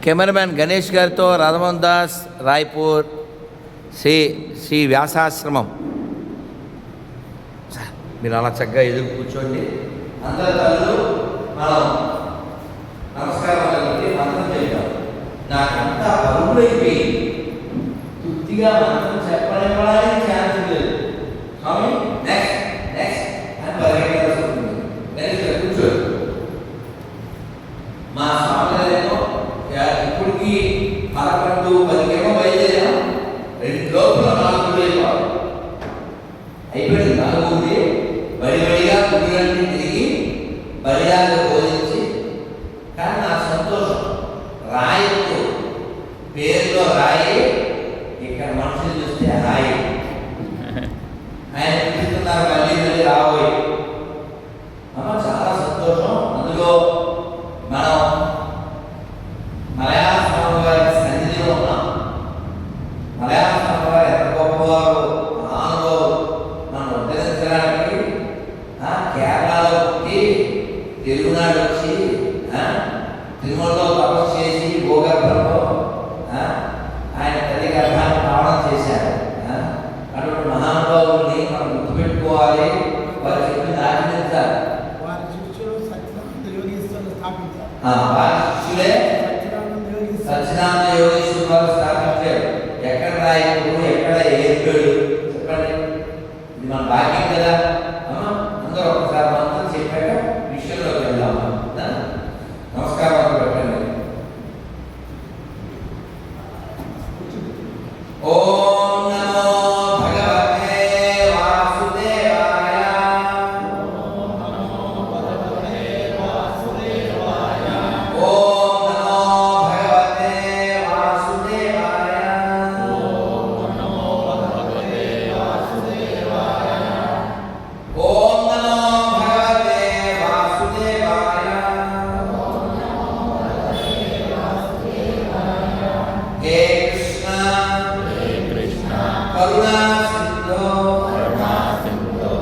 Cameraman Ganesh గారితో రాధమోహన్ దాస్, రాయ్పూర్, శ్రీ వ్యాసాశ్రమం. మీరు అలా చక్కగా ఎదురు కూర్చోండి. అందరి తల్లు మనం నమస్కారాలు మంత్రం చెప్తాం. నాకంతా పరుగులైపోయి తృప్తిగా మంత్రం చెప్పడానికి ఛాన్స్ లేదు. స్వామి నెక్స్ట్ నెక్స్ట్ అని పరిగెట్టాల్సి ఉంటుంది. గణేష్ గారు కూర్చోండి. మా స్వామి గారేమో ఇప్పటికి 11-10 బయలుదేరాం. 2 లోపల 4 అయిపోయింది. 4 బడిబడిగా గుడిలన్నీ తిరిగి బడియాలు బోధించి. కానీ నా సంతోషం రాయితో పేరులో రాయి, ఇక్కడ మనుషులు చూస్తే రాయి. ఆయన పిలుస్తున్నారు మళ్ళీ మళ్ళీ రాబోయే. చాలా సంతోషం. అందులో మనం మలయాళ స్వామి వారి సన్నిధిలో ఉన్నాం. మలయాళ స్వామి వారు ఎంత గొప్పవారు, మహానుభావులు. మనం ఉద్ధరించడానికి కేరళలో పుట్టి తెలుగునాడు వచ్చి తిరుమలలో తపస్సు చేసి భూగర్భంలో ఆయన తల్లి గర్భాన్ని పావనం చేశారు. అటువంటి మహానుభావుల్ని మనం గుర్తుపెట్టుకోవాలి. వారు చెప్పింది ఆచరించాలి. వారి శిష్యులే సచ్చిదానంద యోగేశ్వర వారు స్థాపించారు. ఎక్కడ రాయకూడదు, ఎక్కడ ఏర్పడు చెప్పండి. ఇది మన భాగ్యం కదా. అందరూ ఒకసారి మంత్రం చెప్పాక విషయంలోకి వెళ్దామా. నమస్కారం పెట్టండి. ఓం నమో భగవతే వాసుదేవాయ. ఓం నమో భగవతే వాసుదేవాయ. ఓం నమో భగవతే వాసుదేవాయ. ఓం నమో భగవతే వాసుదేవాయ. ఓం నమో భగవతే వాసుదేవాయ. హే కృష్ణ కరుణా సింధో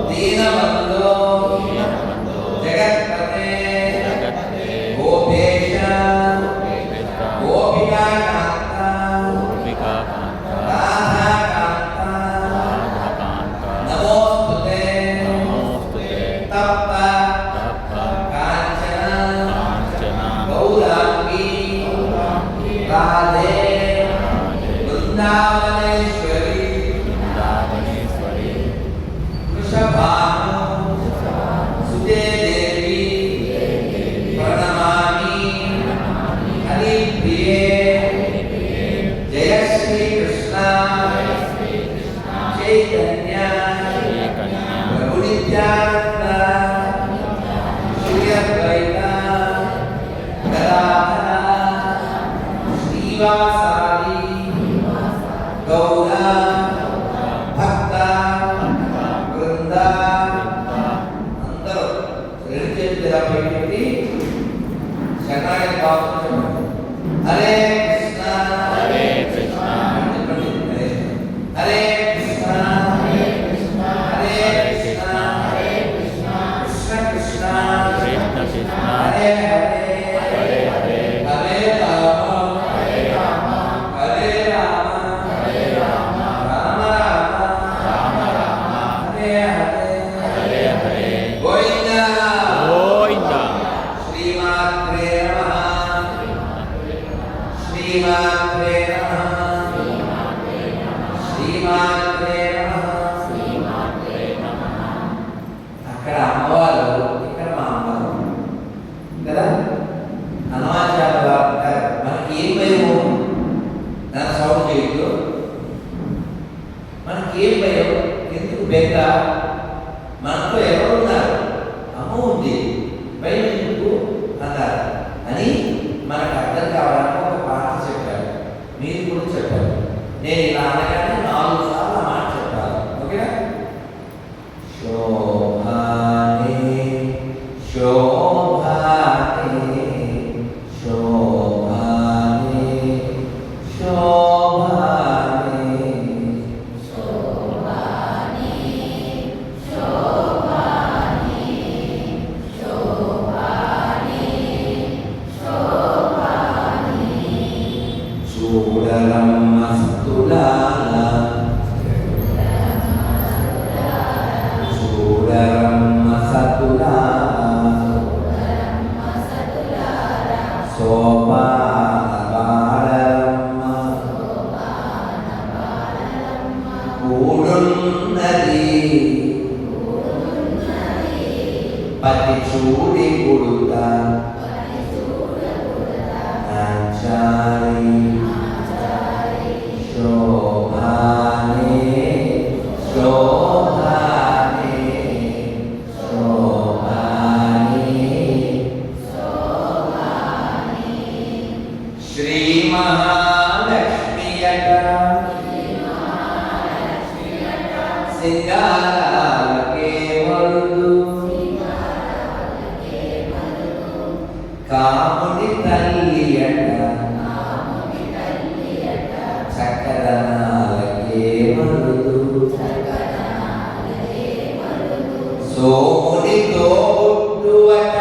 దీనబంధో జగత్పతే గోపేశ గోపికాకాంత రాధాకాంత నమోస్తుతే తప్త కాంచన గౌరాంగి రాధే వృందావనేశ్వరి వృషభాను సుతే దేవి ప్రణమామి హరిప్రియే. జయ శ్రీ కృష్ణ చైతన్య ప్రభు నిత్యానంద శ్రీ అద్వైత గదాధర శ్రీవాసాది గౌర భక్త వృంద. అందరూ 2 చేతులు ఇలా పెట్టి శరణాగతి భావం చెప్పండి. హరే కృష్ణ హరే కృష్ణ చెప్పండి. హరే కృష్ణ హరే కృష్ణ హరే కృష్ణ హరే కృష్ణ కృష్ణ కృష్ణ కృష్ణ కృష్ణ హరే హరే హరే హరే హరే రామ హరే రామ హరే రామ హరే రామ రామ రామ రామ రామ హరే హరే హరే హరే గోవింద గోవింద. శ్రీమాత్రే నమః శ్రీమాత్రే నమః శ్రీమాత్రే నమః. అక్కడ అమ్మవారు, ఇక్కడ మా అమ్మవారు కదా. హనుమాచార్య వారు అంటారు, మనకి ఏం భయం దాని సౌండ్ చేయొద్దు. మనకి ఏం భయం, ఎందుకు బెంగ, మనతో ఎవరు ఉన్నారు, అమ్మ ఉంది, భయం ఎందుకు అన్నారు అని మనకు అర్థం కావడానికి ఒక పాట చెప్పారు. మీరు కూడా చెప్పారు. నేను ఇలా అనగానే 4 సార్లు ఆ మాట చెప్పాలి. ఓకేనా? శోభానే శోభానే శోభానే శోభానే శోభానే శోభానే శోభానే శోభానే చూడరమ్మ సతులారా చూడరమ్మ సతులారా సోపాన బాలరమ్మ కూడున్నది పతి చూడి కొడుతా నాచారి శోభానే శోభానే శోభానే శ్రీ మహాలక్ష్మియట సింగారాలకే వరుడు కాముని తల్లియట చక్కదనాలకే వరుడు సోమునితో పుట్టువట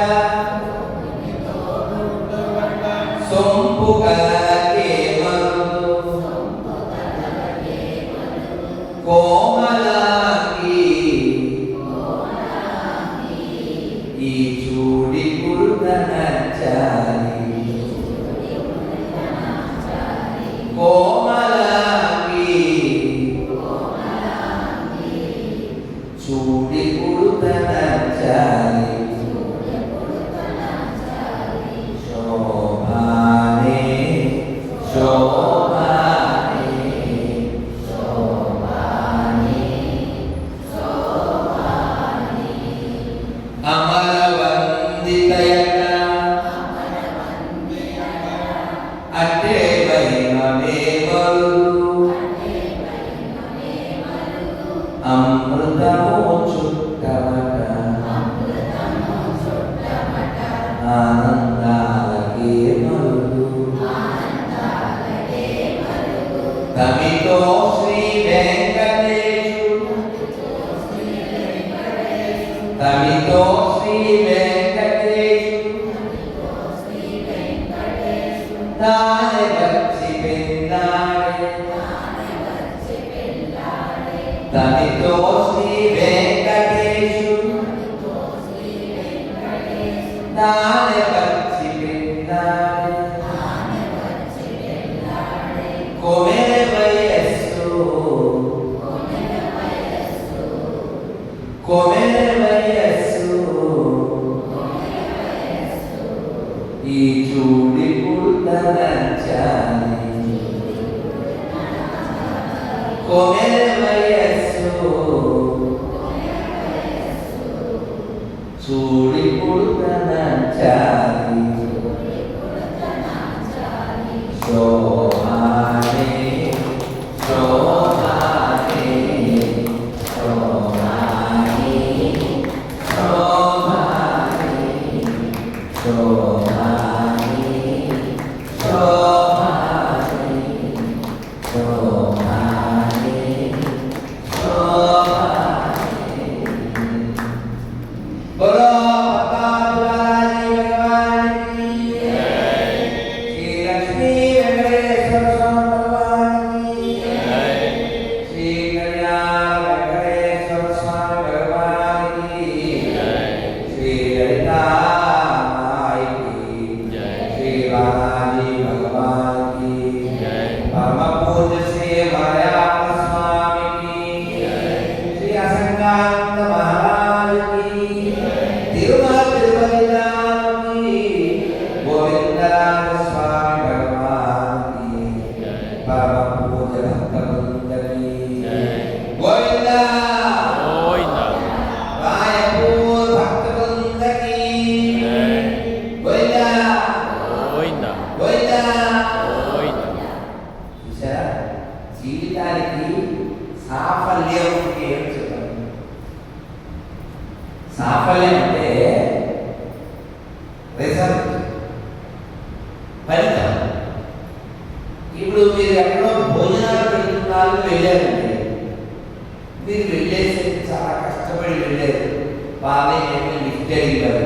సొంపు కలకే వరుడు కోమలాంగి ఈ చూడి కుర్తనచారి కోమలాంగి చూడి కుర్తనచారి శోభానే శోభానే అమరవందితయట అట్టే వైనమే వరుడు అమృతము చుట్టమట ఆనందాలకే మరుడు తమితో శ్రీ వెంకటేశు తమితో శ్రీ వెంకటేశు తానే వచ్చి పెన్నాడే తమితో శ్రీ వెంకటేశు తానే వచ్చి పెన్నాడే కోమెల వయస్సు కోమెల వయస్సు ఈ చూడి పుడతనచాని కోమెల వయస్సు చూడి పుడతనచాని శోభానే శోభానే శోభానే శోభానే శోభానే శోభానే శోభానే శోభానే బోలో పతాపురారి భగవాన్ की श्री लक्ष्मी वेंकटेश्वर स्वामी भगवान की श्री कल्याण वेंकटेश्वर स्वामी भगवान की श्री ललिता माई की श्री बालाजी भगवान की परम पूज्य श्री मलयाम स्वामी की श्री असंगानंद महाराज की तिरुमल तिरुपति धाम की गोविंदराज स्वामी भगवान की परम पूज्य भक्तवृंद की गोविंदा रायपुर भक्तवृंद की गोविंदा गोविंदा చూసారా జీవితానికి సాఫల్యం ఏం చెప్పాలి సాఫల్యం అంటే రిజల్ట్ ఫలితం ఇప్పుడు మీరు ఎక్కడో భోజనాలు పెడుతున్నారు వెళ్ళారండి మీరు వెళ్ళేసరికి చాలా కష్టపడి వెళ్ళారు వాళ్ళే ఏమీ లిఫ్ట్ అడిగారు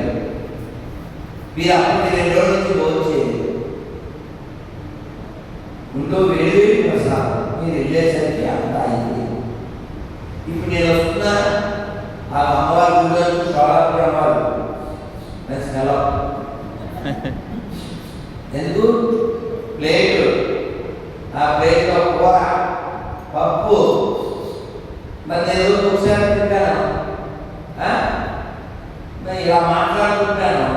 మీరు అప్పటికి 2 రోజుల నుంచి భోజనం చేయలేదు గుండో వేడి ప్రసాదం మీరు వెళ్ళేసరికి అంతా అయింది. ఇప్పుడు నేను వస్తున్నా ఆ అమ్మవారి గుడిలో సోలాపురం అమ్మవారు మంచి నెల ఎందుకు ప్లేటు, ఆ ప్లేట్లో కూర పప్పు, మరి నేను రోజు ఒకసారి తింటాను, ఇలా మాట్లాడుకుంటాను.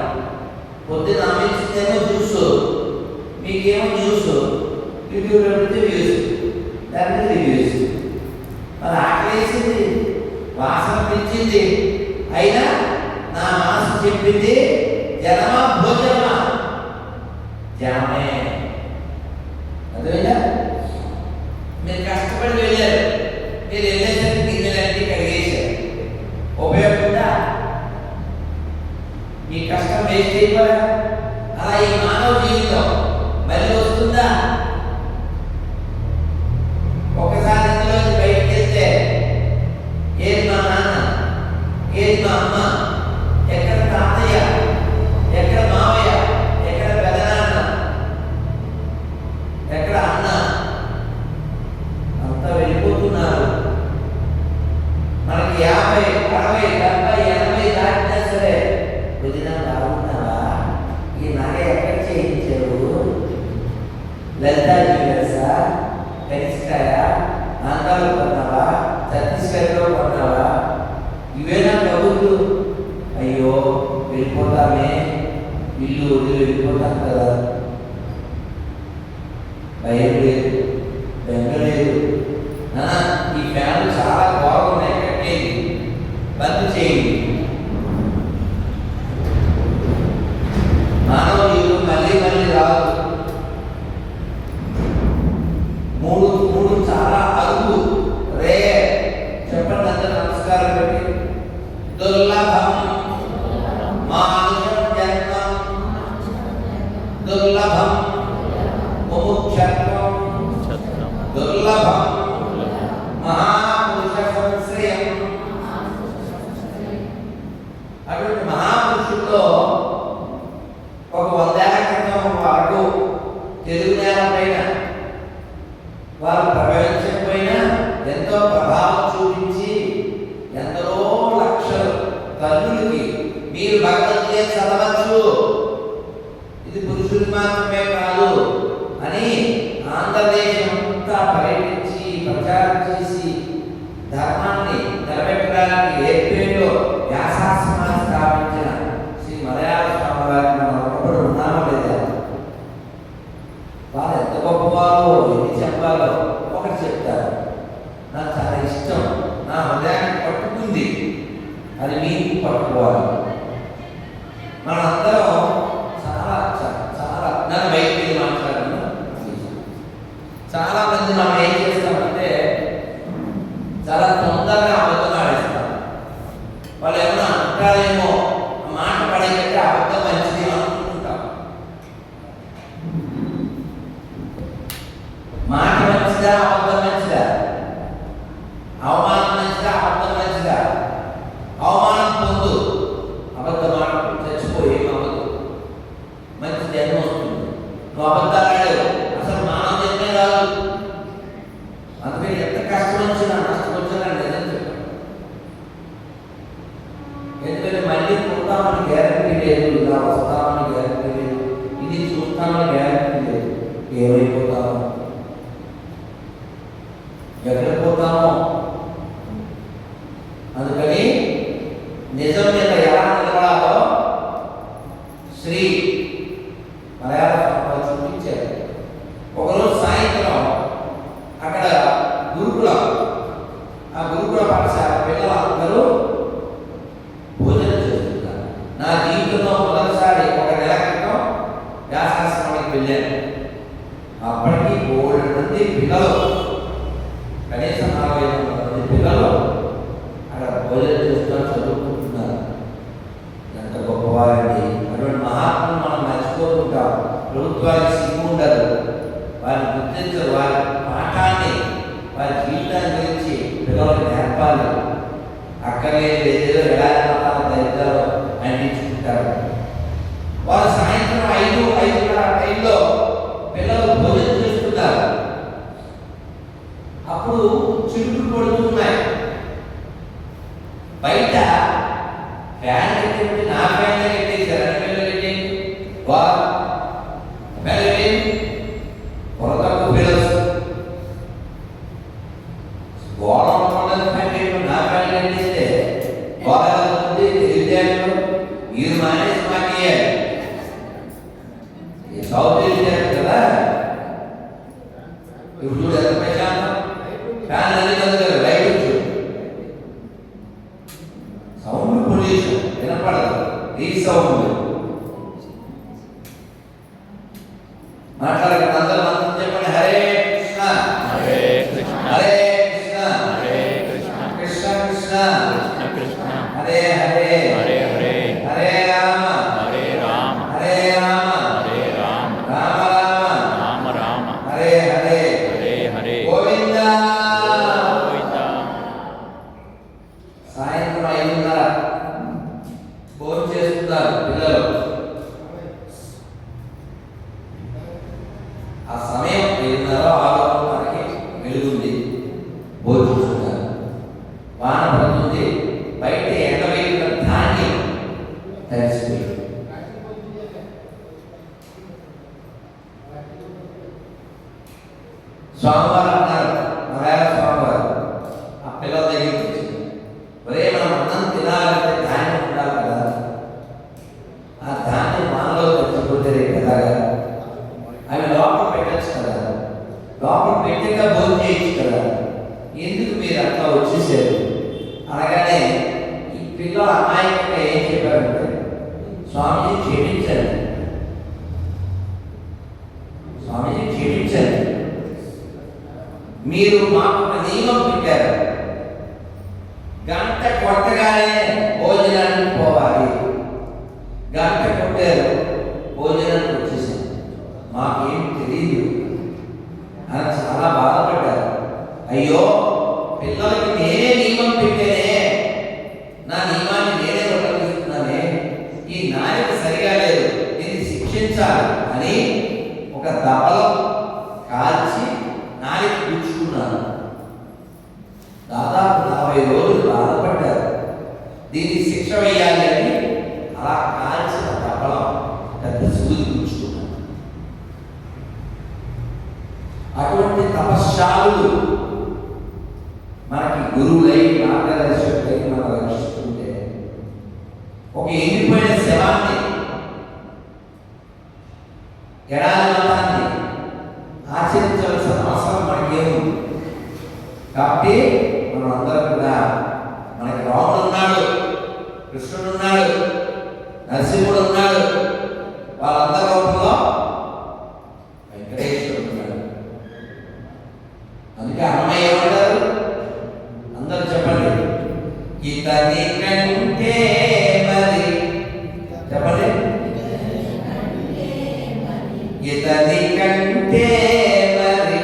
పొద్దున్న అమ్మించిందేమో జ్యూస్, మీకేమో జ్యూస్, యూట్యూబ్లో పెడితే వ్యూస్, దాని రివ్యూస్. మరి ఆకలేసింది, వాసన పెంచింది, అయినా నా మనసు చెప్పింది జనమా భోజనమా, జనమే. అదేనా మీరు కష్టపడి వెళ్ళారు, మీరు వెళ్ళేసరికి గిన్నెలన్నీ కడిగేశారు, ఉపయోగపడా? మీ కష్టం వేస్ట్ అయిపోయా? అలా ఈ మానవ జీవితం మళ్ళీ వస్తుందా? ఒకసారి ఇందులో బయటకు వెళ్తే ఏది మా నాన్న, ఏది మా అమ్మ, ఎక్కడ తాతయ్య, ఎక్కడ మావయ్య, ఎక్కడ పెదనాన్న, ఎక్కడ అన్న, అంతా వెళ్ళిపోతున్నారు. మనకి 50, 60, 70, 80 దాటినా సరే కొద్దిగా బాగున్నావా, ఈ నగ ఎక్కడ చేయించావు, లలితా జ్యువెలర్సా, కనిష్కాయ, ఆంధ్రాలో కొన్నావా, ఛత్తీస్గఢ్లో కొన్నావా, ఇవేనా కబుర్లు? అయ్యో వెళ్ళిపోతామే, ఇల్లు వదిలి వెళ్ళిపోతాం కదా. భయం లేదు, బెంగ లేదు. ఈ ఫ్యాన్లు చాలా బాగున్నాయి, కట్టేది బంద్ చేయండి. మానవ జీవితం మళ్ళీ మళ్ళీ రాదు. మూడు చాలా అరుగు, రే చెప్పండి అందరూ నమస్కారం పెట్టి. దుర్లభం మానుషం జన్మం, దుర్లభం ముముక్షత్వం, దుర్లభం మహాపురుష సంశ్రయం. అటువంటి మహాపురుషుల్లో ఒక 100 ఏళ్ల క్రితం వరకు తెలుగు నేల పైన వారు ప్రవేశించకపోయినా ఎంతో ప్రభావం చూపించి ఎందరో లక్షలు తల్లులకి మీరు భగవద్గీత చదవచ్చు, ఇది పురుషులు మాత్రమే కాదు అని ఆంధ్రదేశం అంతా పర్యటించి ప్రచారం చేసి ధర్మాన్ని నిలబెట్టడానికి ఏర్పేటలో వ్యాసాశ్రమాన్ని స్థాపించిన శ్రీ మలయాళ స్వామి వారిని మనం ఒకప్పుడు ఉన్నామో లేదా? వారు ఎంత గొప్పవారో ఎన్ని చెప్పాలో ఒకటి చెప్తారు. నాకు చాలా ఇష్టం, నా హృదయాన్ని పట్టుకుంది, అది మీకు పట్టుకోవాలి. మనందరం చాలా చాలా నన్ను బయటికి మాట్లాడాను. చాలా మంది మనం ఏం చేస్తామంటే చాలా తొందరగా అబద్ధం ఆడేస్తాం. వాళ్ళు ఏమైనా అంటారేమో, మాట పడేటట్టు అబద్ధం మంచిది అనుకుంటాం. మాట మంచిదా, అబద్ధం మంచిదా? అవమానం మంచిదా, అబద్ధం మంచిదా? అవమానం పొందు, అబద్ధం ఆడు, చచ్చిపోయి అబద్ధం, మంచి జన్మ వస్తుంది. నువ్వు అబద్ధాలు ఆడావు, అసలు మానవ జన్మే రాదు. అందుకని ఎంత కష్టం వచ్చినా నష్టం వచ్చినా నిజం చెప్పాను. ఎందుకంటే మళ్ళీ పుడతామని గ్యారంటీ లేదు, ఇలా వస్తామని గ్యారంటీ లేదు, ఇది చూస్తామని గ్యారంటీ లేదు. ఏమైపోతామో, ఎక్కడ పోతామో. అందుకని నిజం మీద ఎలా నిలబడాలో శ్రీ మలయాళ స్వామి చూపించారు. ఒకరోజు సాయంత్రం అక్కడ గురుకులం, ఆ గురుకుల పాఠశాల పిల్లలందరూ భోజనం చేస్తున్నారు. నా జీవితంలో మొదటిసారి 1 నెల క్రితం వ్యాసాశ్రమానికి వెళ్ళాను. అప్పటికి 3 మంది పిల్లలు, కనీసం 45 మంది పిల్లలు అక్కడ భోజనం చేస్తూ చదువుకుంటున్నారు. ఎంత గొప్పవారండి! అటువంటి మహాత్ములు మనం మర్చిపోతుంటాం. ప్రభుత్వానికి సిగ్గు ఉండదు, వారిని గుర్తించరు. వారి పాఠాన్ని, వారి జీవితాన్ని గురించి పిల్లలకు నేర్పాలి. అక్కర్లేదు ఏదో ఎలాంటి దరిద్రాలు అందించుకుంటారు. వారు సాయంత్రం 5, 5:30 టైంలో పిల్లలు భోజనం చేస్తున్నారు. ఉన్నారు. అప్పుడు చిరుకులు పడుతున్నాయి. బయట ఫ్యాన్ కట్టేది నా ఫ్యాన్ కట్టేశారు. అన్ని పిల్లలు కట్టేయండి, కొరత పిల్లలు గోడ ఫ్యాన్ నా ఫ్యాన్ కట్టేస్తే గోడ తెలివితేటలు మీరు మానేసి మాకేయాలి. సౌత్ తెలివితేటలు కదా. ఇప్పుడు చూడు ఎంత ప్రశాంతం, ఫ్యాన్ అన్ని చదువుతారు, లైట్ వచ్చు, సౌండ్ పొల్యూషన్ వినపడదు, ఈ సౌండ్ మాట్లాడక అందరూ మంత్రం చెప్పండి. హరే కృష్ణ హరే కృష్ణ హరే కృష్ణ హరే కృష్ణ కృష్ణ కృష్ణ కృష్ణ కృష్ణ హరే హరే హరే హరే హరే రామ హరే రామ హరే రామ హరే రామ రామ రామ రామ రామ హరే హరే హరే హరే గోవింద గోవింద. సాయంత్రం 5:30 భోజనం చేస్తున్నారు పిల్లలు. ఆ సమయం 5:30 వెలుగుంది, భోజనం. వాన పడుతుంది, బయట ఎండవేసిన ధాన్యం తడిసిపోయింది. స్వామివారు అన్నారు, మలయాళ స్వామివారు ఆ పిల్లల దగ్గరికి వచ్చి, ఒరే మనం అన్నం తినాలంటే ధాన్యం ఉండాలి కదా, ఆ ధాన్యం మనలో తెచ్చిపోతే కదా, అవి లోపల పెట్టచ్చు కదా, లోపల పెట్టగా భోజనం చేయొచ్చు కదా, ఎందుకు మీరు అట్లా వచ్చేసారు అనగానే ఈ పిల్లలు అమాయకంగా ఏం చెప్పారంటే, స్వామిజీ క్షమించండి, స్వామిజీ క్షమించండి, మీరు మాకు ఒక నియమం పెట్టారు, గంట కొట్టగానే భోజనానికి పోవాలి, గంట కొట్టారు భోజనానికి వచ్చేసాం, మాకేం తెలియదు అని చాలా బాధపడ్డారు. అయ్యో పిల్లలకి నేనే నియమం పెట్టానే, నా నియమాన్ని నేనే ఉల్లంఘిస్తున్నానే, ఈ నాయకు సరిగా లేదు, దీన్ని శిక్షించాలి అని ఒక దప్పలో కాల్చి నాయకు గుచ్చుకున్నాను. దాదాపు 40 రోజులు బాధపడ్డారు. దీనికి శిక్ష వేయాలి అని అలా కాల్చిన దప్పలం పెద్ద సూది గుచ్చుకున్నాను. అటువంటి తపశ్శాలులు మనకి గురువులై మార్గదర్శకులై మనం రక్షిస్తుంటే, ఒక ఎండిపోయిన శవాన్ని, ఎడారి మతాన్ని ఆచరించవలసిన అవసరం మనకేముంది. కాబట్టి మనం అందరం కూడా, మనకి రాముడు ఉన్నాడు, కృష్ణుడు ఉన్నాడు, నరసింహుడు ఉన్నాడు, వాళ్ళందరి రూపంలో వెంకటేశ్వరుడు ఉన్నాడు. అందుకే అన్నమయ్య ఏమంటారు, అందరూ చెప్పండి, ఇతని కంటే మరి, చెప్పండి, ఇతని కంటే మరి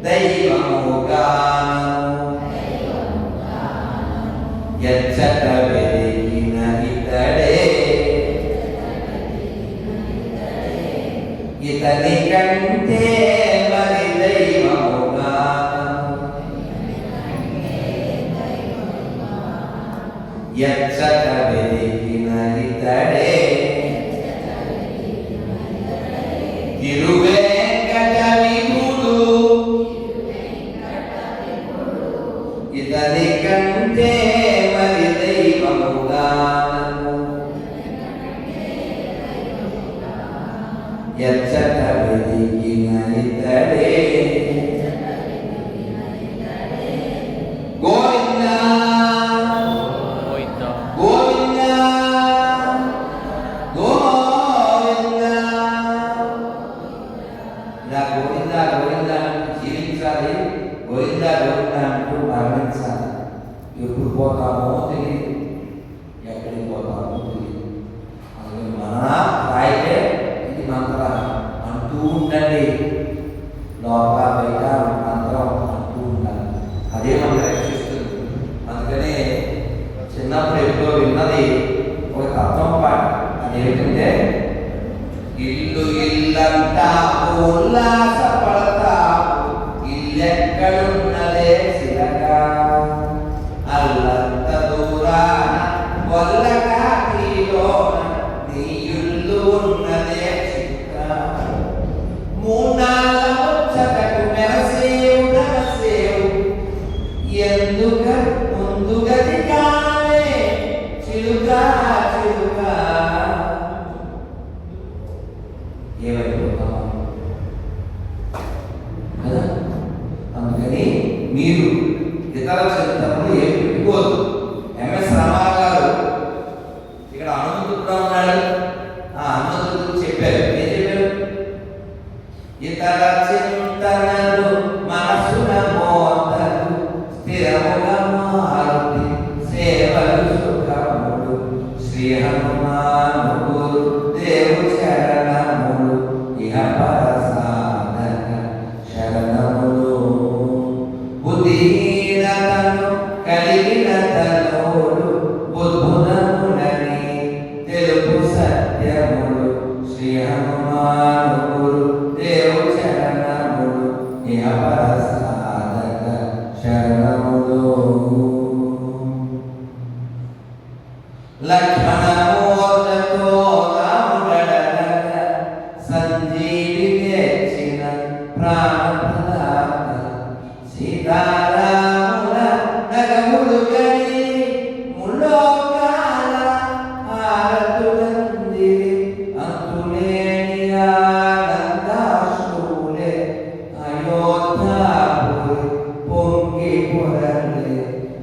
దైవముగాను ఎచ్చట వెలిగిన ఇతడే, ఇతని కంటే మరి దైవముగాను ఎచ్చట వెలిగిన ఇతడే, తిరువేంకట విభుడు ఇతని కంటే మరి దైవముగాను ఎచ్చట వెలిగిన ఇతడే. గోవింద గోవింద గోవింద గోవింద. ఇలా గోవింద గోవింద జీవించాలి, గోవింద గోవింద అంటూ మరణించాలి. ఎప్పుడు పోతామో తెలియదు, ఎక్కడికి పోతామో తెలియదు. అందుకని మన రాయితే ఇది మంత్ర అంటూ ఉండండి, లోపల బయట మంత్రం అంటూ ఉండాలి, అదే మనకు రక్షిస్తుంది. అందుకనే చిన్నప్పుడు ఎప్పుడో విన్నది ఒక తత్వం పాట, అదేమిటంటే, ఇల్లు ఇల్లు ఇల్లంతా ఉల్లాసపడతావు, ఇల్లెక్కడున్నదే చిలక, అల్లంత దూరాన వల్లకాటిలోన నీ ఇల్లు ఉన్నదే చిలక, మూనాళ్ళ ముచ్చటకు మెరసేవు నరసేవు, ఎందుక ముందుగది కానే చిలుక చిలుక. ఏమైపోతాం కదా. అందుకని మీరు ఇతర చరిత్రలు ఏం పెట్టుకోదు. ఎంఎస్ రామారావు గారు ఇక్కడ హనుమంతుడు కూడా ఉన్నాడు. ఆ హనుమంతుడు చెప్పారు, ఏం చెప్పారు? ఇతర చింతనలు మనసున మోతలు, స్థిరముగా మారుతి సేవలు సుఖములు, శ్రీ హనుమాను గురు దేవు శరణములు, ఇహ పరసాధన శరణములు. బుద్ధిహీనతను కలిగిన తనోడు బుద్ధునమునని తెలుపు సత్యములు, శ్రీ హనుమాను గురు దేవు శరణములు, ఇహ పరసాధన శరణములు. లక్ష్మణమూర్తతో రాముడనక సంజీవి తెచ్చిన ప్రాణప్రదాత, సీతారాముల నగములు గని ముల్లోకాల హారతులంది, అంతులేని ఆనందాశ్రులే అయోధ్యాపురి పొంగి పొరలే,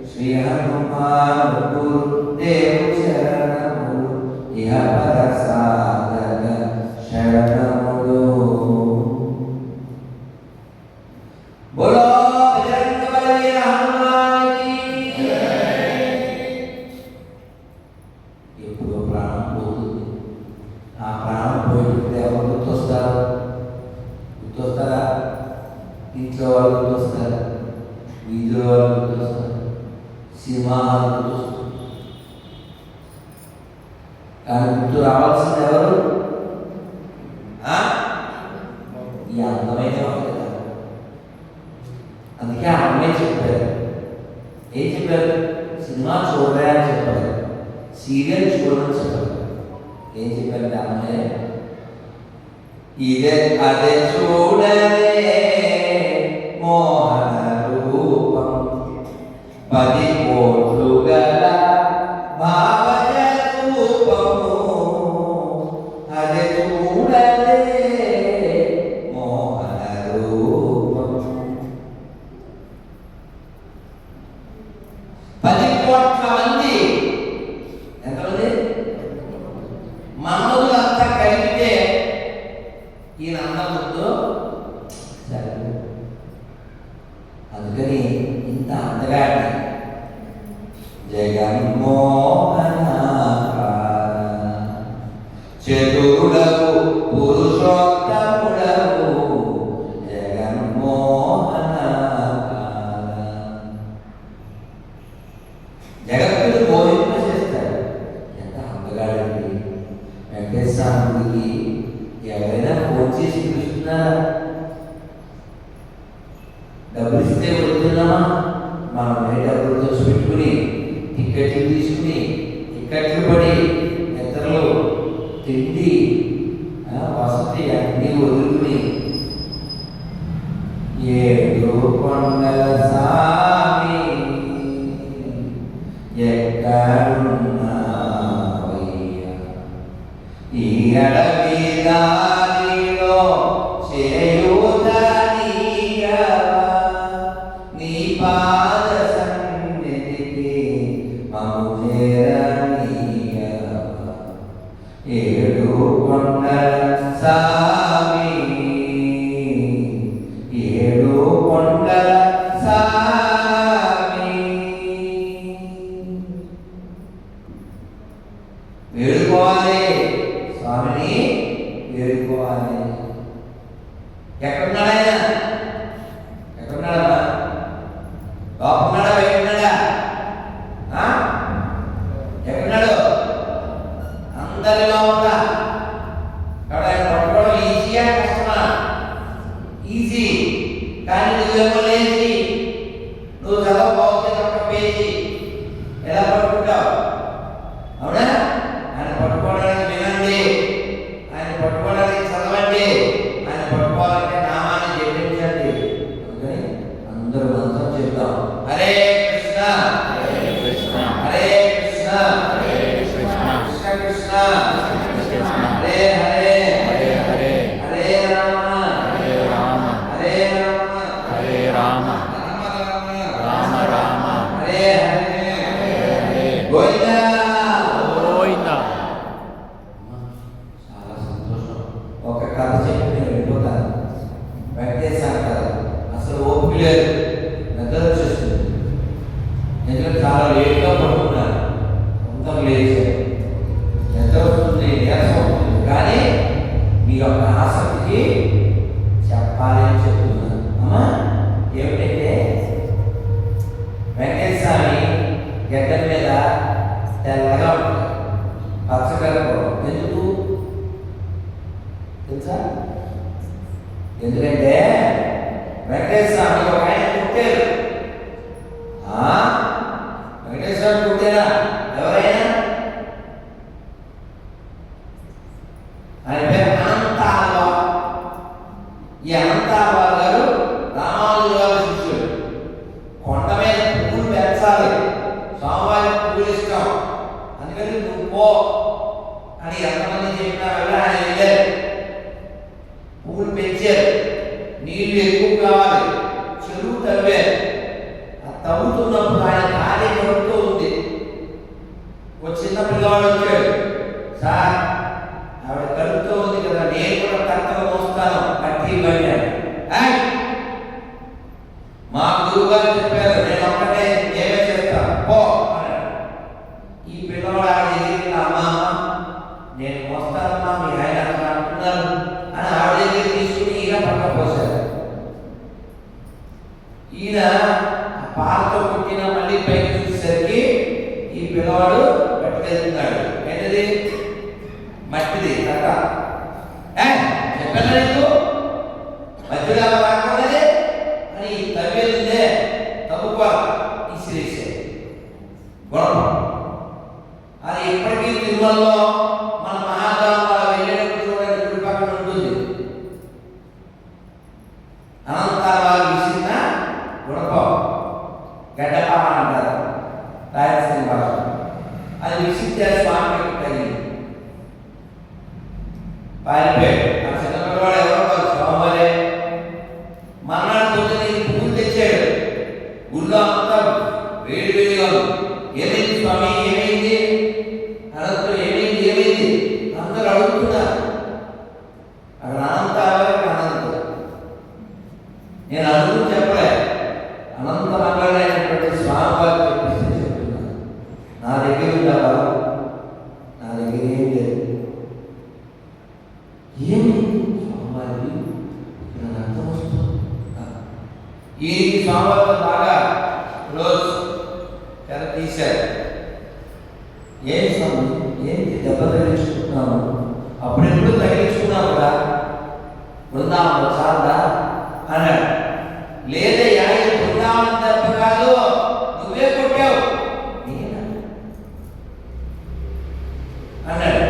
శ్రీ హనుమాను గురు దేవు శరణములు, ఇహ పరసాధన శరణములు. బోలో బజరంగ బలి హనుమాన్ కీ జై. ఎప్పుడో ప్రాణం పోతుంది. ఆ ప్రాణం పోయినప్పుడు ఎవరు గుర్తొస్తారు? గుర్తొస్తారా? ఇంట్లో వాళ్ళు గుర్తొస్తారు, వీధిలో వాళ్ళు గుర్తొస్తారు, సింహాలు గుర్తొస్తారు. కానీ గుర్తు రావాల్సింది ఎవరు? ఈ అందమైన వాళ్ళు కదా. అందుకే ఆ అమ్మాయి చెప్పారు, ఏం చెప్పారు? సినిమా చూడరా అని చెప్పారు, సీరియల్ చూడని చెప్పారు. ఏం చెప్పారు ఆ అమ్మాయి? ఇదే అదే చూడలే మోహన రూపం, 10 కోట్లు గల భావజ రూపము, అదే చూడలే మోహన రూపము. 10 కోట్ల మంది, ఎంతమంది మన్మధులంతా కలిగితే ఈయన అన్నముందు సరే. అందుకని ఇంత అందగాడి జగన్మోహనాకార, చతురుడవు పురుషోత్తముడవు, జగన్మోహనాకార. జగత్తును మోహింప చేస్తాడు. ఎంత అందగాడండి వెంకటేశ్వరుడికి. ఎవరైనా ఫోన్ చేసి పిలుస్తున్నారా? డబ్బులు ఇస్తే వెళ్తున్నామా? మనమే డబ్బులు తెచ్చి పెట్టుకుని టికెట్లు తీసుకుని టికెట్లు పడి నిద్రలు తిండి వసతి అన్నీ వదులుకుని ఏడు కొండల సామి ఎక్కడున్నావయ్యా, ఈ అడవి దారిలో చేయూతనీయవా, నీ పాద సన్నిధికి మమ్ము చేరనీయవా, ఏడు కొండల సామి, ఏడు కొండల సామి. వేడుకోవాలి స్వామిని, వేడుకోవాలి. ఎక్కడున్నాడు ఆయన? ఎక్కడున్నాడమ్మా? లోపడున్నాడా బయట ఉన్నాడా? ఎక్కడున్నాడు? అందరిలో ఉందా? ఆయన పట్టుకోవడం ఈజీయా చెప్పి నేను వెళ్ళిపోతాను. వెంకటేశ్వర కదా అసలు ఓపిక లేదు, నిద్ర వచ్చేస్తుంది. ఎందుకంటే చాలా లేట్గా పడుకున్నాను, అంతా లేచాను, నిద్ర వస్తుంది, నీరసం వస్తుంది. కానీ మీ యొక్క ఆసక్తికి చెప్పాలి అని చెప్తున్నాను. అమ్మా ఏమిటంటే వెంకటేశ్వర గడ్డ మీద తెల్లగా ఉంటుంది, పచ్చగలపడం. ఎందుకు తెలుసా? ఎందుకంటే వెంకటేశ్వర ఒక ఆయన పుట్టారు. వెంకటేశ్వర పుట్టారా? ఎవరైనా ఆయన పేరు అనంతాల్వా. ఈ అనంతాల్వా గారు రామానుజు గారి శిష్యుడు. కొండ మీద పువ్వులు పెంచాలి, స్వామివారి పువ్వులు ఇష్టం, అందుకని నువ్వు పో అని ఎంతమంది చెప్పినా వల్ల ఆయన వెళ్ళారు. పువ్వులు పెంచారు, నీళ్లు ఎక్కువ కావాలి, చెరువు తవ్వారు. ఆ తవ్వుతున్నప్పుడు ఆయన ఖాళీ పడుతూ ఉంది. ఒక చిన్న పిల్లవాడు వచ్చాడు, సార్ ఆవిడ కలుపుతూ ఉంది కదా, నేను కూడా కర్తలు మోస్తాను, కట్టి ఇవ్వండి. మా గురువుగారు చెప్పారు, నేను ఒక్కటే ఏమే చేస్తాను పో అన్నాడు. ఈ పిల్లవాడు ఆవిడ దగ్గరికి, అమ్మా నేను మోస్తానమ్మా, మీ ఆయన అట్లా అంటున్నారు అని ఆవిడ దగ్గర తీసుకుని ఈయన పక్క పోసారు. ఈయన పాలతో పుట్టిన మళ్ళీ పైకి చూసేసరికి ఈ పిల్లవాడు పట్టుకెళ్తున్నాడు. ఏంటది? మట్టిది కట్ట. చెప్పాను నీకు మధ్యలో రాకూడదే అని తవ్వేదిందే తవ్వుకోవాలి, ఇసిరేసే గొడవ. అది ఇప్పటికీ తిరుమలలో మన మహాగ్రామాల వెళ్ళేటప్పుడు చూడండి, గుడి పక్కన ఉంటుంది. అనంతాలు విసిరిన గుణపం, గడ్డపామ అంటారు రాయలసీమ భాష. అది విసిరితే స్వామికి తగిలింది, పారిపోయాడు. ఆ చిన్న పిల్లవాడు ఎవరో కాదు, స్వామివారే. మన్నాడు పొద్దున పువ్వులు తెచ్చాడు, గుళ్ళో అంతా వేడి వేడిగా ఉంది. ఏమైంది స్వామి, ఏమైంది అనంతం, ఏమైంది ఏమైంది అందరూ అడుగుతున్నారు. అక్కడ అనంతాలకు అనంతం, నేను అడుగు చెప్పలే, అనంత మంగళమైనటువంటి స్వామివారు చెప్పిస్తే చెప్తున్నాను. నా దగ్గర ఉందా బలం? నా దగ్గర ఏం లేదు. ఏమి స్వామివారికి నాకు అర్థం వస్తుంది. ఈ స్వామివారితో బాగా రోజు తెర తీశారు. ఏం స్వామి, ఏంటి దెబ్బ తగిలించుకుంటున్నాము? అప్పుడెప్పుడు తగిలించుకున్నావు కదా, బృందావనం చాలదా అన్నాడు. లేదయ్యా, ఇది బృందావనం దెబ్బ కాదు, నువ్వే కొట్టావు అన్నాడు.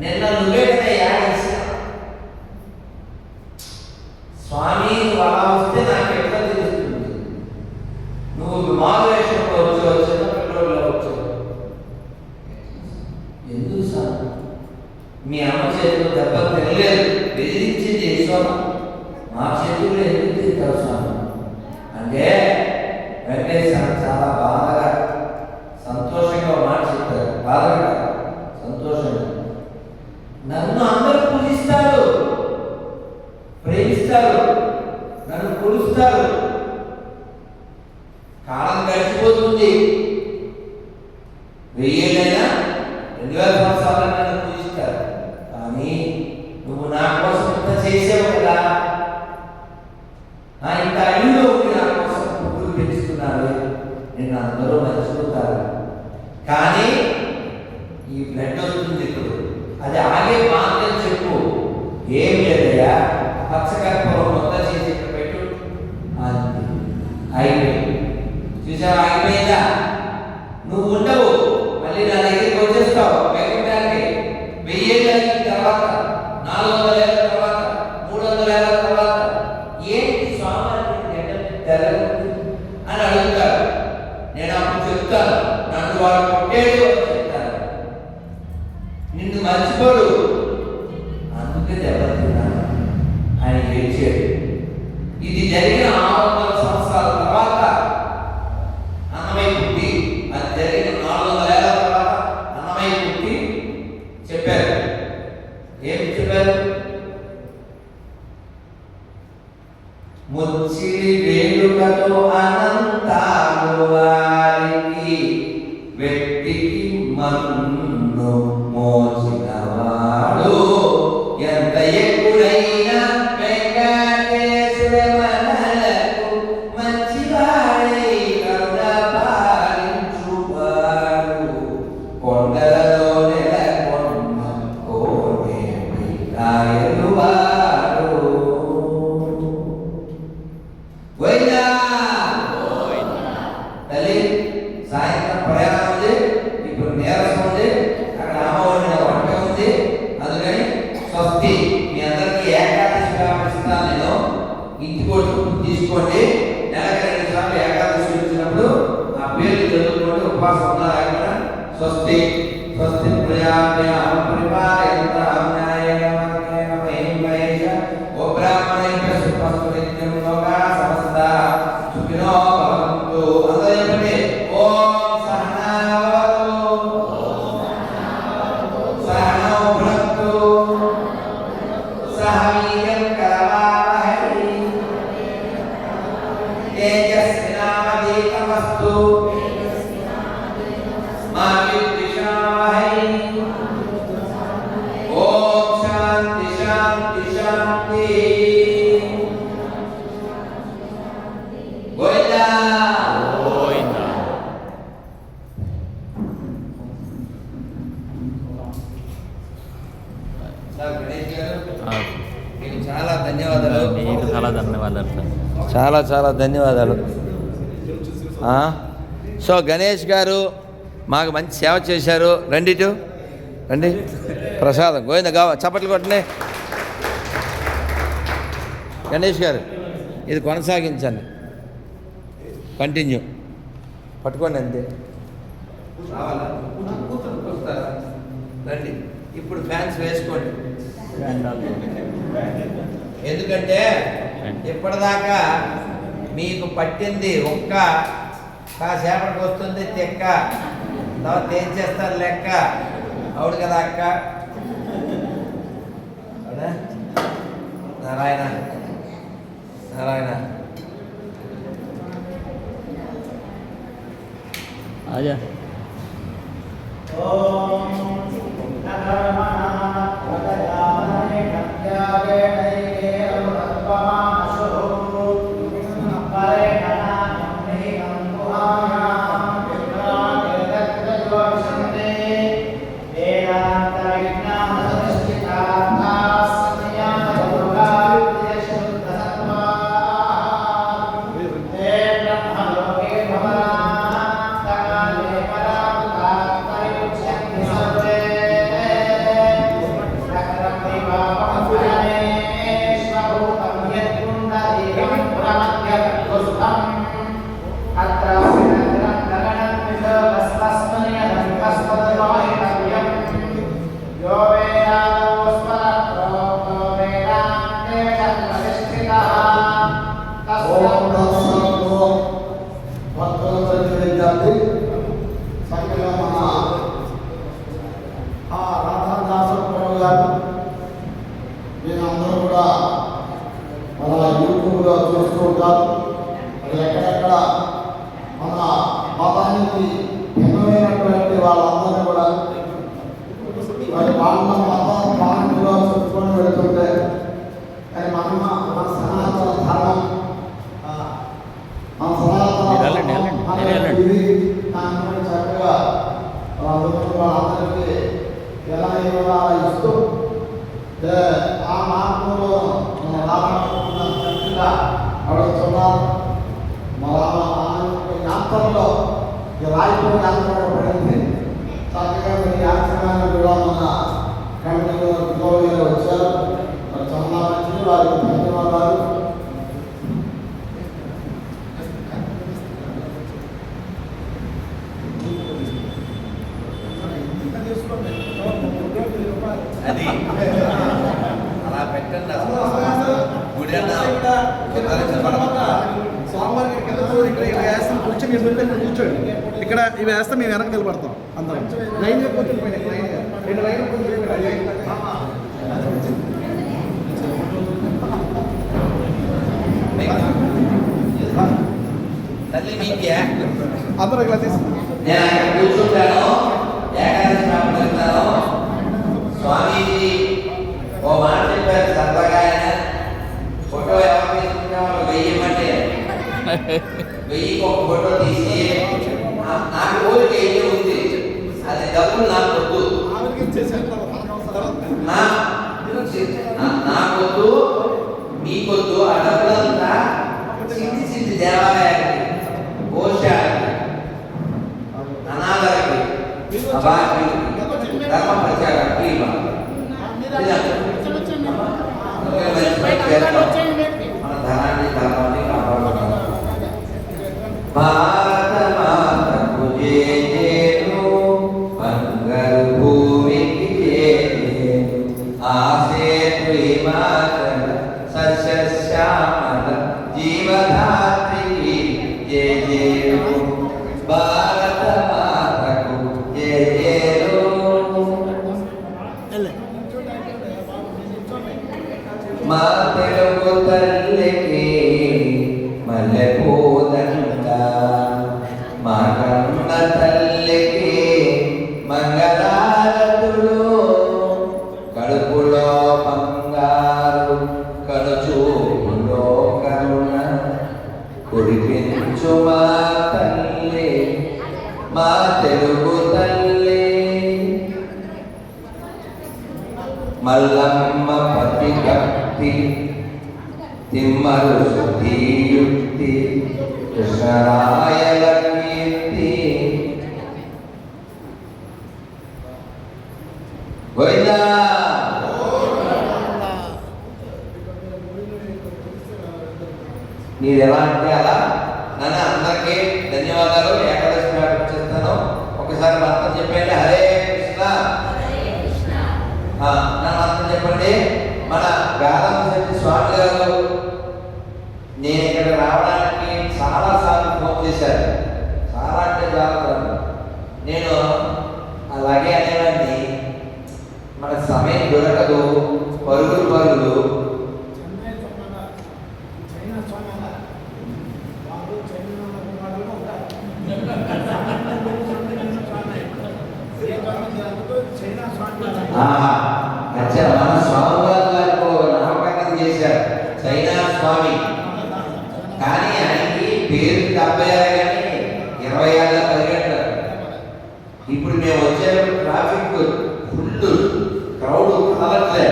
నిన్న నువ్వే కదయ్యా స్వామి, నువ్వు అలా వస్తే నాకు ఎట్లా తెలుస్తుంది? నువ్వు మారువేషంలో వచ్చావు, చిన్న పిల్లల్లో వచ్చావు. ఎందుకు సార్ మీ అమ్మ చేతిలో దెబ్బ తినలేదు, బెదిరించింది యశోద, మా చేతుల్లో ఎందుకు తింటావు స్వామి అంటే వెంకటేశ్వర చాలా బాధగా సంతోషంగా మాట చెప్పారు. బాధగా సంతోషంగా, నన్ను అందరూ పూజిస్తారు, ప్రేమిస్తారు, నన్ను కొలుస్తారు. కాలం గడిచిపోతుంది, 1000 ఏళ్ళైనా 2000 సంవత్సరాలు నన్ను పూజిస్తారు. కానీ నువ్వు నా కోసం ఇంత చేసావు కదా, ఇంత అడవిలో ఉండి నా కోసం పువ్వులు పెంచుతున్నారు, నేను అందరూ మర్చిపోతారు. కానీ ఈ బ్లడ్ వస్తుంది ఇప్పుడు, అది ఆగే మాత్రం చెప్పు. ఏం లేదయ్యా, పచ్చకర్పూరం మొత్తం చేసి ఇక్కడ పెట్టు, అయిపోయింది. చూసావా, అయిపోయిందా? నువ్వు ఉండవు, మళ్ళీ నా దగ్గరికి వచ్చేస్తావు వైకుంఠానికి. ముచ్చిరి వేడుకతో అనంతాలు వారికి వ్యక్తికి మన్ను మోచినవాడు ఎంత ఎక్కుడైనా వెంకటేశ్వర మనలకు మంచివాడై కరుణ పాలించువాడు కొండలలో నెలకొన్న కోనేటి రాయలువాడు. పోయిందా తల్లి? సాయంత్రం ప్రయాణం ఉంది, ఇప్పుడు నీరసం ఉంది, అక్కడ అమ్మఒడిన వంట ఉంది. అందుకని స్వస్తి మీ అందరికీ ఏకాదశి ఇస్తాను నేను. ఇంటికి తీసుకోండి. నెలకి 2 సార్లు ఏకాదశి వచ్చినప్పుడు ఆ పేర్లు చదువుకోండి. ఉపవాసం ఉన్నారా? స్వస్తి స్వస్తి ప్రజాభ్యాం పరిపాలయంతాం న్యాయేన మార్గేణ మహిం మహేష ఓ బ్రాహ్మణేభ్యః శుభమస్తు నిత్యం లోకాః సమస్తాః సుఖినో భవంతు. అందరూ చెప్పండి. ఓం సహనావతు సహనౌ భునక్తు సహ వీర్యం కరవావహై తేజస్వినావధీతమస్తు మా విద్విషావహై. ఓం శాంతి శాంతి శాంతి. గోవిందా గోవిందా. సార్ గణేష్ గారు ఆ, మీకు చాలా ధన్యవాదాలు. మీకు చాలా ధన్యవాదాలు సార్. చాలా చాలా ధన్యవాదాలు. సో గణేష్ గారు మాకు మంచి సేవ చేశారు. రండి ఇటు రండి. ప్రసాదం గోవింద చప్పట్లు కొట్టండి. గణేష్ గారు ఇది కొనసాగించండి, కంటిన్యూ పట్టుకోండి అంతే. రండి ఇప్పుడు ఫ్యాన్స్ వేసుకోండి. ఎందుకంటే ఇప్పటిదాకా మీకు పట్టింది ఒక్క కాసేపటికి వస్తుంది తెక్క, తర్వాత ఏం చేస్తారు లెక్క. అవుడు కదా అక్క? అవునా? నారాయణ నారాయణ. ఆజా మీరందరూ కూడా మన యూట్యూబ్లో చూస్తూ ఉంటారు. మరి ఎక్కడెక్కడ మన మతానికి భిన్నమైనటువంటి వాళ్ళందరినీ కూడా మరి వాళ్ళ మతాన్ని చెప్పుకొని వెళుతుంటే కానీ మన సనాతన ధర్మం మన సనాతన ఇది దాన్ని చక్కగా వాళ్ళందరికీ ఎలా ఇవ్వాలా ఇస్తూ ఆ మార్పులో మన రామకృష్ణ అడుగుతున్నారు. మన యాత్రలో ఈ రాయపూర్ యాత్ర పడింది. చక్కగా ఈ ఆశ్రమాన్ని కూడా మన కమిటీలో గౌరవంగా వచ్చారు. మరి చాలా మంచిది, వారికి ధన్యవాదాలు. అది అలా పెట్టండి. గుడి సోమవారం ఇక్కడ వేస్తాం, కూర్చొని కూర్చోండి. ఇక్కడ ఇవి వేస్తే మేము వెనక నిలబడతాం అందరం. లైన్ కూర్చొని రెండు లైన్ కూర్చొని అందరూ ఇలా తీసుకు నేను అక్కడ కూర్చుంటాను, ఏకాదశి నామం చెప్తాను. స్వామీజీ ఓ మాట చెప్పారు సరదాగా, ఆయన ఫోటో ఎవరు తీసుకుంటామో వెయ్యమంటే 1000 ఒక ఫోటో తీసి నాకు కోరిక ఏదో ఉంది, అది డబ్బులు నాకు వద్దు, నాకొద్దు మీకొద్దు, ఆ డబ్బులంతా సిద్ధి దేవాలయానికి, గోశాలకి, అనాథలకి, అభాగ్యులకి, ధర్మ ప్రచారానికి ఇవ్వాలి. మన ధనాన్ని ధర్మాన్ని కాపాడుకోవాలి. భారత మాతకు జేజేను, బంగారు భూమికి జేజేను, ఆసేతు హిమాచల సస్యశ్యామల జీవధాత్రికి జేజేను, భారత మాతకు జేజేను. మా తెలుగు తల్లికి మల్లెపూదండ, మా కన్న తల్లికి మంగళారతులు, కడుపులో బంగారు కడుచూపులో కరుణ కురిపించు మా తల్లి, మా తెలుగు తల్లి. మల్లమ్మ పతి భక్తి, తిమ్మరు శుద్ధియుక్తి, కృష్ణరాయల కీర్తి. గోవిందా మీరు ఎలా అంటే అలా. నాన్న అందరికీ ధన్యవాదాలు. ఏకాదశి నాడు చేస్తాను. ఒకసారి మొత్తం చెప్పండి, హరే కృష్ణ. నా మొత్తం చెప్పండి. మన గాలం శెట్టి స్వామి గారు నేను ఇక్కడ రావడానికి చాలా సార్లు ఫోన్ చేశారు, చాలా అంటే చాలా సార్లు. నేను అలాగే అనేవాడిని, మన సమయం దొరకదు, పరుగులు మన స్వామి గారు నామకరణం చేశారు, చైనా స్వామి. కానీ ఆయనకి పేరు 76 కానీ 20 ఏళ్ళ పరిగెట్టారు. ఇప్పుడు మేము వచ్చేటప్పుడు ట్రాఫిక్ ఫుల్ క్రౌడ్ కదలట్లే.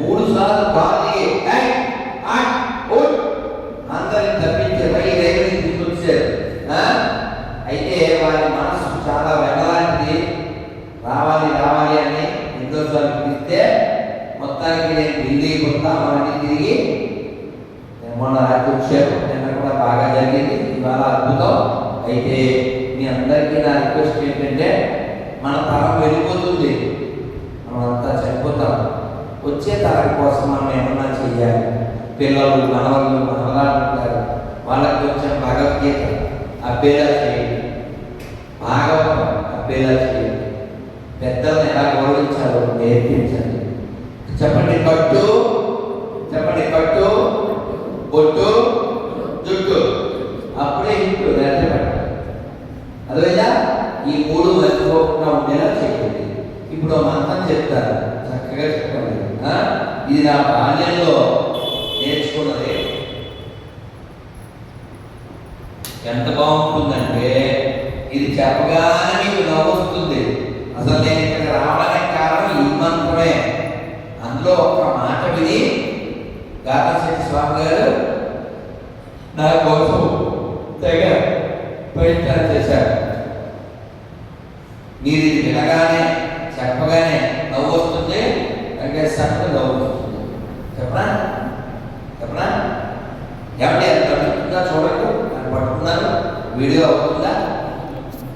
3 సార్లు బాగా అందరిని తప్పించే రైలు తీసుకొచ్చారు. అయితే వారి మనసు చాలా వెనలాంటిది, రావాలి అని ఎన్నోసార్లు పిలిస్తే మొత్తానికి నేను ఢిల్లీ కొత్తామని తిరిగి మొన్న వచ్చారు. నిన్న కూడా బాగా జరిగింది, ఇవాళ అద్భుతం. అయితే మీ అందరికీ నా రిక్వెస్ట్ ఏంటంటే, మన తరం వెళ్ళిపోతుంది, మనమంతా చనిపోతాం. వచ్చే తరం కోసం మనం ఏమన్నా చెయ్యాలి. పిల్లలు మనవరాలు ఉంటారు, వాళ్ళకి కొంచెం భగవద్గీత అబ్బేలా చేయండి, భాగవతం అబ్బేలా చేయండి, పెద్దల్ని ఎలా గౌరవించాలో నేర్పించండి. చెప్పండి కట్టు, బొట్టు, జుట్టు, అప్పుడే ఇంట్లో నేర్చబడి. అదేవిధంగా ఈ 3 మర్చిపోకుండా ఉండేలా చేయండి. ఇప్పుడు మంత్రం చెప్తారు, చక్కగా చెప్పండి. ఇది నా బాల్యంలో నేర్చుకున్నది. ఎంత బాగుంటుందంటే, ఇది చెప్పగానే మీకు నవ్వుతుంది. అసలు నేను ఇక్కడ రావడానికి కారణం ఈ మంత్రమే. అందులో ఒక మాట విని గాదశెట్టి స్వామి గారు నా కోసం తెగ ప్రయత్నం చేశారు. మీరు ఇది వినగానే చెప్పగానే నవ్వు వస్తుంది, వెంకటేశ్వర నవ్వు వస్తుంది. చెప్పనా ఏమంటే ఎంత అడుగుతుందా చూడండి, నన్ను పట్టుకున్నాను, వీడియో అవుతుందా?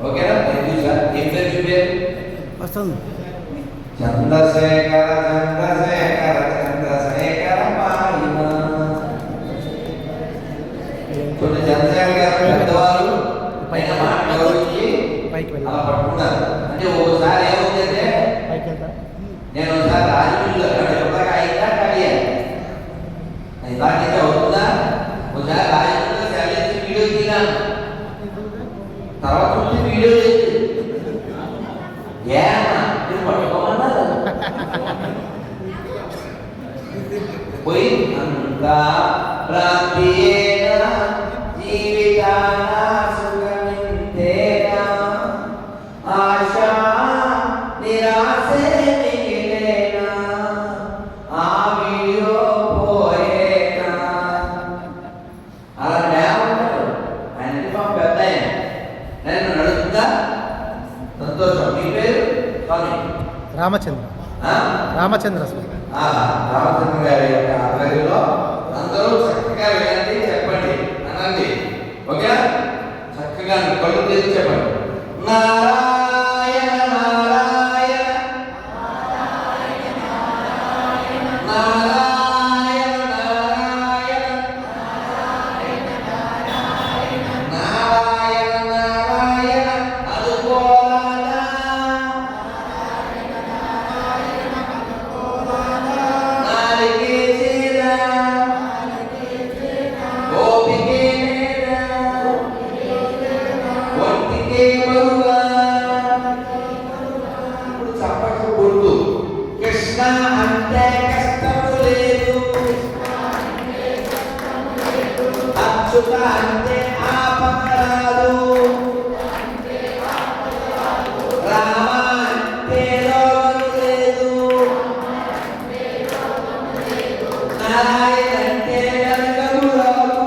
ఓకేనా? Thank you sir. ఏం పేరు మీ పేరు? చంద్రశేఖర పాయిమా. కొన్ని చంద్రశేఖర్ గారు పెద్దవారు పైన మాట గౌరవించి అలా పట్టుకున్నారు. అంటే ఒకసారి ఏమవుతుందంటే, నేను ఒకసారి రాజమండ్రిలో అయిందా ఖాళీ ఇలాగైతే అవుతుందా? ఒకసారి రాజమండ్రిలో సెలెక్ట్ వీడియో తీరాను, వీడియో ఏమన్నా మీరు పట్టుకోమన్నారు పోయిందా ప్రాంతీయేన జీవితాన సుఖమింతేనా ఆశా నిరాశే మిగిలేనా ఆ వీడియో పోయేనా అలా లేవన్నారు ఆయన పెద్ద ఆయన నన్ను నడుస్తుందా సంతోషం మీ పేరు స్వామి రామచంద్ర ఆ? రామచంద్ర స్వామి రామచంద్ర గారి యొక్క ఆధ్వర్యంలో అందరూ చక్కగా వినండి చెప్పండి అనండి ఓకే చక్కగా కళ్ళు తెరిచి చెప్పండి నారాయణ నారాయణ నారాయణ నారాయణ నారాయణ నారాయణ అనుకోరాదా నారికే చేరా గోపికే నేరా ఒంటికే బరువా ఇప్పుడు చప్పట్లు కొడుతూ కృష్ణ అంటే కష్టము లేదు అచ్యుత అంటే ఆపద రాదు రామ అంటే రోగం లేదు నారాయణ అంటే నరకము రాదు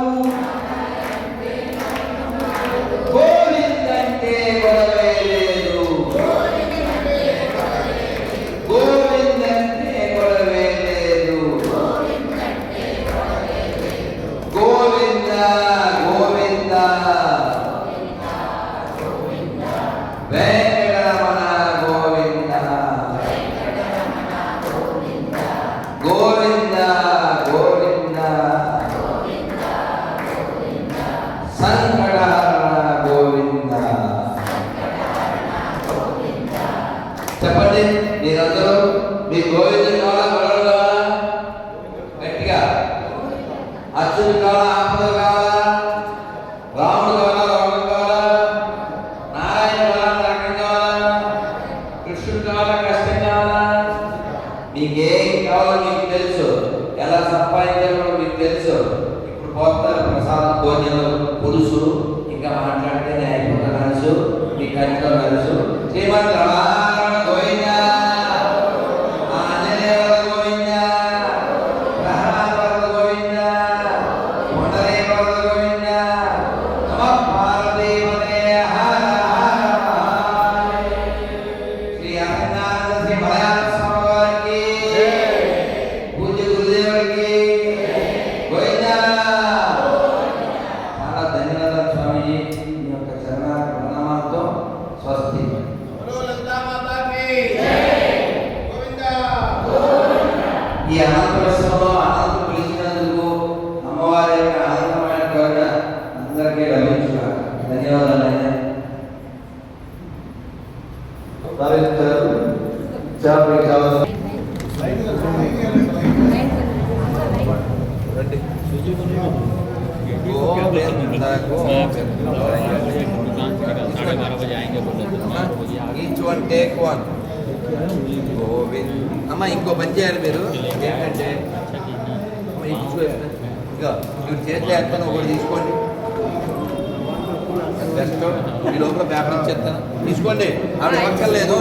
గోవింద అంటే గొడవే లేదు గోవింద అంటే గొడవే లేదు గోవింద గోవింద వెంకటరమణ గోవింద గోవింద గోవింద సంకటహరణ గోవింద చెప్పండి మీరందరూ మీ గోవింద కావాలా గొడవలు కావాలా గట్టిగా అచ్యుడు కావాలా ఆపద కావాలా రాముడు కావాలా రోగం కావాలా నారాయణ కావాలా నరకం కావాలా కృష్ణుడు కావాలా కష్టం కావాలా మీకేం కావాలో మీకు తెలుసు ఎలా సంపాదించాలో మీకు తెలుసు ఇప్పుడు పోతారు ప్రసాదం భోజనం పులుసు ఇంకా మాట్లాడితే అయిపోతా నలుసు మీ కంట్లో నలుసు శ్రీమద్ రమారమణ గోవింద ఆంజనేయ గోవింద ప్రహ్లాద గోవింద పుండరీక గోవింద నమ పార్వతీపతే హర హర మహాదేవ శ్రీ అనంతానంద శ్రీ మలయాళ స్వామి వారికి పూజ్య గురుదేవుడికి గోవింద చాలా ధన్యవాదాలు స్వామీజీ మీ యొక్క చరణ ప్రణామాలతో స్వస్తి ఈ అనంతరస్యంలో అనంతం పిలిచినందుకు అమ్మవారి యొక్క అనంతమైన కరుణ అందరికీ లభించుగా ధన్యవాదాలు అయినా each one take one Govind అమ్మ ఇంకో పని చేయాలి మీరు ఏంటంటే ఇంకా మీరు చేతిలో వేస్తాను ఒకటి తీసుకోండి బెస్ట్ ఈ లోపల పేపర్ ఇచ్చేస్తాను తీసుకోండి ఆవిడ పక్కర్లేదు